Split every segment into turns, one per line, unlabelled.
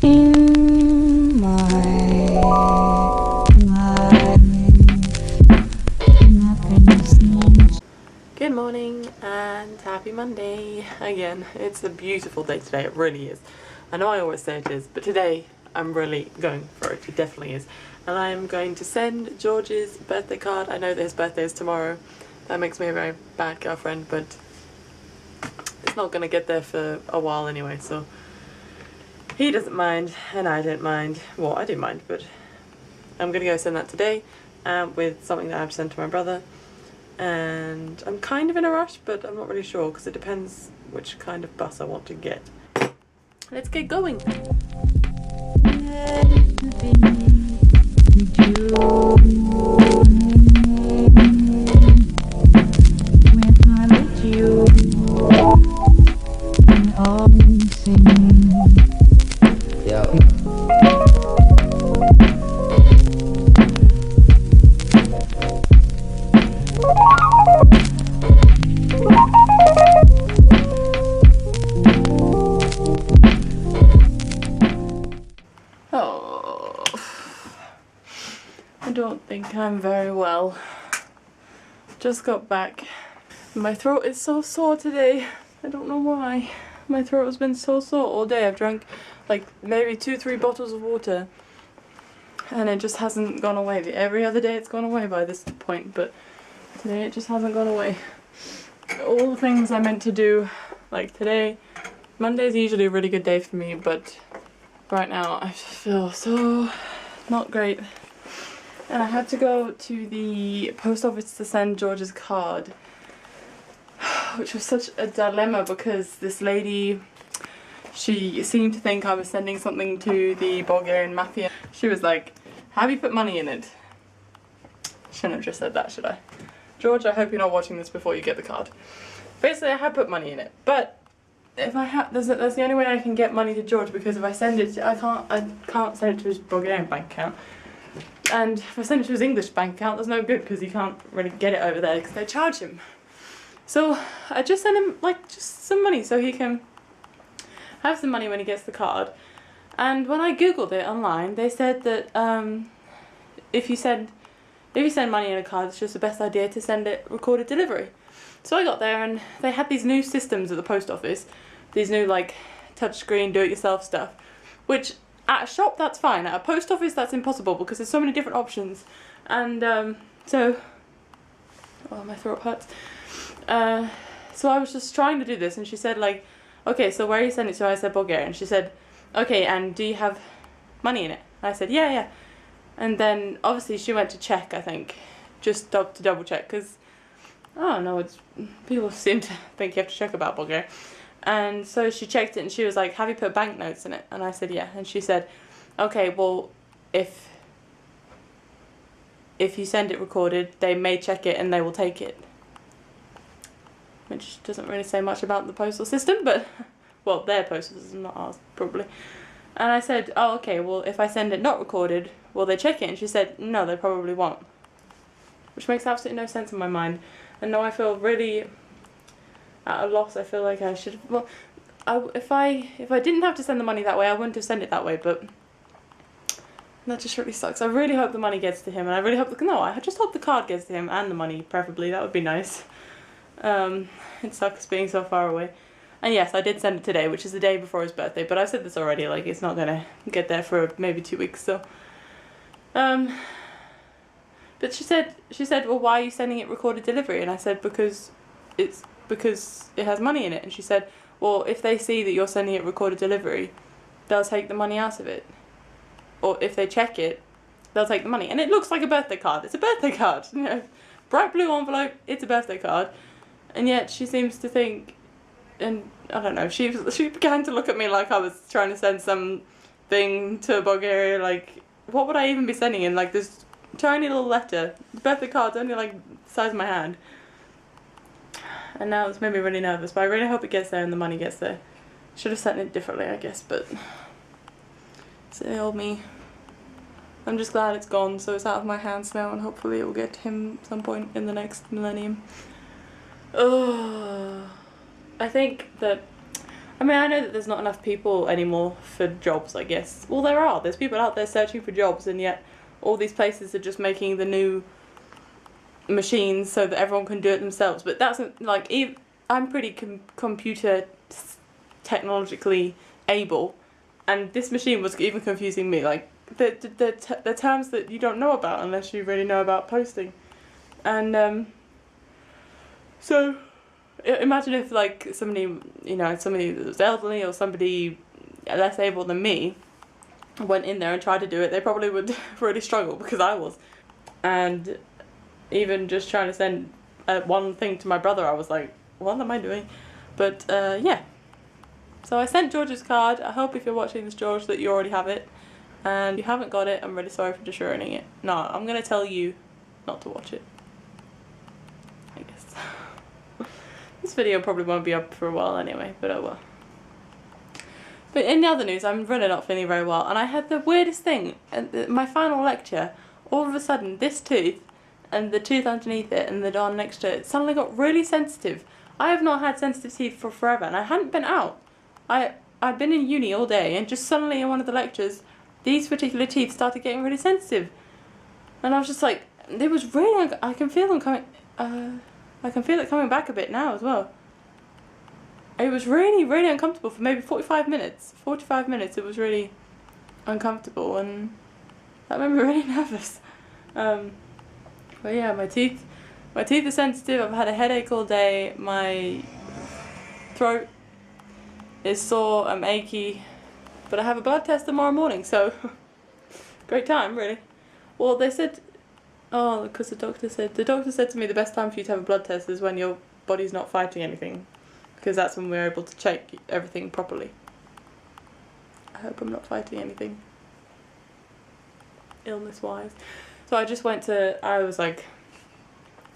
in my life. Nothing seems.
Good morning and happy Monday again. It's a beautiful day today, it really is. I know I always say it is, but today I'm really going for it. It definitely is. And I'm going to send George's birthday card. I know that his birthday is tomorrow. That makes me a very bad girlfriend, but it's not going to get there for a while anyway, so he doesn't mind and I don't mind. Well, I do mind, but I'm going to go send that today with something that I have to send to my brother. And I'm kind of in a rush, but I'm not really sure because it depends which kind of bus I want to get. Let's get going. Oh, I don't think I'm very well. Just got back. My throat is so sore today. I don't know why. My throat has been so sore all day. I've drank like maybe 2-3 bottles of water and it just hasn't gone away. Every other day it's gone away by this point, but today it just hasn't gone away. All the things I meant to do, like today, Monday's usually a really good day for me, but right now I just feel so not great. And I had to go to the post office to send George's card, which was such a dilemma because this lady, she seemed to think I was sending something to the Bulgarian mafia. She was like, have you put money in it? Shouldn't have just said that, should I? George, I hope you're not watching this before you get the card. Basically, I had put money in it, but if I have, that's the only way I can get money to George, because if I send it, I can't send it to his Bulgarian bank account. And if I send it to his English bank account, that's no good because he can't really get it over there because they charge him. So I just sent him like just some money so he can have some money when he gets the card. And when I googled it online, they said that if you send money in a card, it's just the best idea to send it recorded delivery. So I got there and they had these new systems at the post office, these new like touchscreen do-it-yourself stuff, which at a shop that's fine, at a post office that's impossible because there's so many different options. And oh, my throat hurts. So I was just trying to do this and she said like, okay, so where are you sending it to? I said Bulgaria, and she said, okay, and do you have money in it? I said, yeah. And then obviously she went to check, I think, just to double check, because I don't know, people seem to think you have to check about Bulgaria. And so she checked it and she was like, have you put banknotes in it? And I said, yeah. And she said, okay, well, if you send it recorded, they may check it and they will take it. Which doesn't really say much about the postal system, but, well, their postal system, not ours, probably. And I said, oh, okay, well, if I send it not recorded, will they check it? And she said, no, they probably won't. Which makes absolutely no sense in my mind. And now I feel really at a loss. I feel like I should, well, if I didn't have to send the money that way, I wouldn't have sent it that way, but that just really sucks. I really hope the money gets to him, and I really hope, I just hope the card gets to him, and the money, preferably. That would be nice. It sucks being so far away. And yes, I did send it today, which is the day before his birthday, but I've said this already, like, it's not gonna get there for maybe 2 weeks, so. But she said, well, why are you sending it recorded delivery? And I said, because it has money in it. And she said, well, if they see that you're sending it recorded delivery, they'll take the money out of it. Or if they check it, they'll take the money. And it looks like a birthday card. It's a birthday card, you know. Bright blue envelope, it's a birthday card. And yet she seems to think, and I don't know, she began to look at me like I was trying to send something to Bulgaria, like, what would I even be sending in, like, this tiny little letter. The birthday card's only, like, the size of my hand. And now it's made me really nervous, but I really hope it gets there and the money gets there. Should have sent it differently, I guess, but silly old me. I'm just glad it's gone, so it's out of my hands now, and hopefully it will get to him some point in the next millennium. Oh, I think that I mean, I know that there's not enough people anymore for jobs, I guess. Well, there are. There's people out there searching for jobs, and yet all these places are just making the new machines so that everyone can do it themselves. But that's like, I'm pretty computer technologically able, and this machine was even confusing me. Like the terms that you don't know about unless you really know about posting, and so imagine if like somebody, you know, somebody that was elderly or somebody less able than me went in there and tried to do it, they probably would really struggle, because I was. And even just trying to send one thing to my brother, I was like, what am I doing? But yeah. So I sent George's card. I hope if you're watching this, George, that you already have it. And if you haven't got it, I'm really sorry for just ruining it. No, I'm going to tell you not to watch it, I guess. This video probably won't be up for a while anyway, but oh well. But in the other news, I'm really not feeling very well, and I had the weirdest thing. My final lecture, all of a sudden, this tooth and the tooth underneath it and the one next to it suddenly got really sensitive. I have not had sensitive teeth for forever, and I hadn't been out. I'd been in uni all day, and just suddenly in one of the lectures, these particular teeth started getting really sensitive. And I was just like, it was really, I can feel them coming, I can feel it coming back a bit now as well. It was really, really uncomfortable for maybe 45 minutes. 45 minutes, it was really uncomfortable, and that made me really nervous. But yeah, my teeth are sensitive. I've had a headache all day. My throat is sore. I'm achy. But I have a blood test tomorrow morning, so great time, really. Well, they said, oh, because the doctor said to me the best time for you to have a blood test is when your body's not fighting anything, because that's when we're able to check everything properly. I hope I'm not fighting anything illness-wise. So I was like,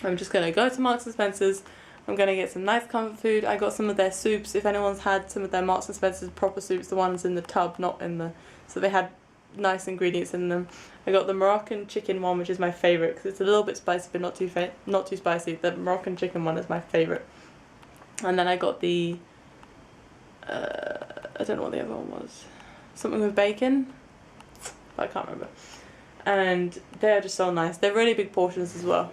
I'm just going to go to Marks & Spencer's. I'm going to get some nice comfort food. I got some of their soups. If anyone's had some of their Marks & Spencer's proper soups, the ones in the tub, not in the... So they had nice ingredients in them. I got the Moroccan chicken one, which is my favourite, because it's a little bit spicy, but not too spicy. The Moroccan chicken one is my favourite. And then I got the... I don't know what the other one was. Something with bacon? I can't remember. And they're just so nice. They're really big portions as well.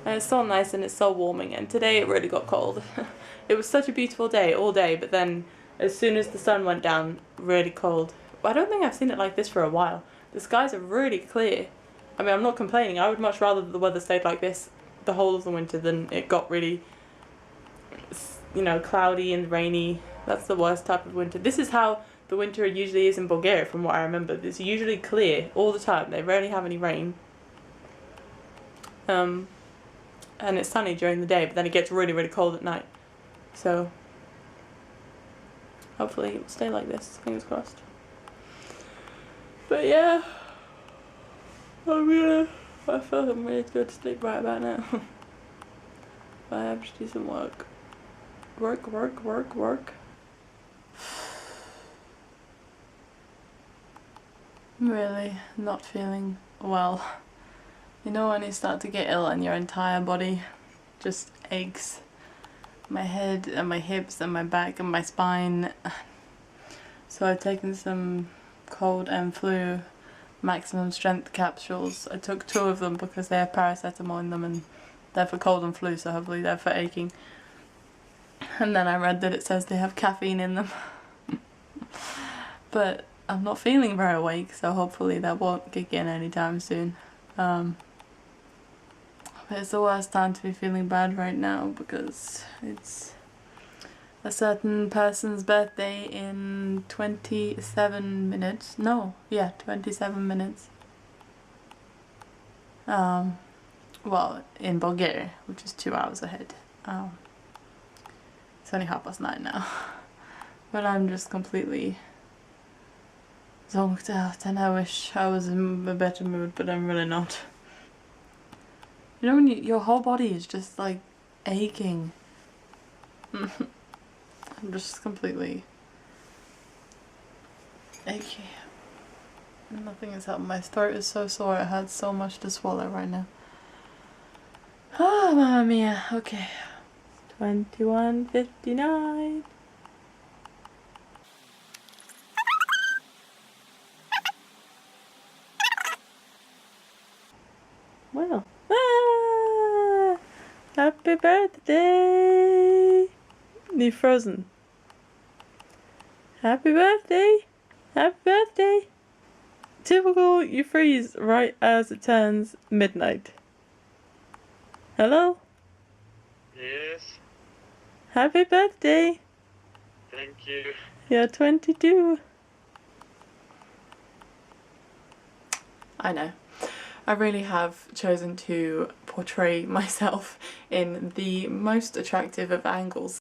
And it's so nice and it's so warming, and today it really got cold. It was such a beautiful day all day, but then as soon as the sun went down, really cold. I don't think I've seen it like this for a while. The skies are really clear. I mean, I'm not complaining. I would much rather that the weather stayed like this the whole of the winter than it got really, you know, cloudy and rainy. That's the worst type of winter. This is how the winter usually is in Bulgaria, from what I remember. It's usually clear all the time. They rarely have any rain. And it's sunny during the day, but then it gets really, really cold at night. So hopefully it will stay like this, fingers crossed. But yeah, I feel like I'm ready to go to sleep right about now. I have to do some work. Work. I'm really not feeling well. You know when you start to get ill and your entire body just aches. My head and my hips and my back and my spine. So I've taken some cold and flu maximum strength capsules. I took 2 of them because they have paracetamol in them, and they're for cold and flu, so hopefully they're for aching. And then I read that it says they have caffeine in them. But I'm not feeling very awake, so hopefully that won't kick in anytime soon. But it's the worst time to be feeling bad right now, because it's a certain person's birthday in 27 minutes. No, yeah, 27 minutes. Well, in Bulgaria, which is 2 hours ahead. It's only 9:30 now. But I'm just completely zonked out, and I wish I was in a better mood, but I'm really not. You know when your whole body is just like aching. I'm just completely achy. Nothing has helped. My throat is so sore. It hurts so much to swallow right now. Oh, mamma mia. Okay. 21:59. Well. Ah! Happy birthday! You're frozen. Happy birthday! Happy birthday! Typical, you freeze right as it turns midnight. Hello?
Yes,
Happy birthday!
thank you.
You're 22. I know. I really have chosen to portray myself in the most attractive of angles.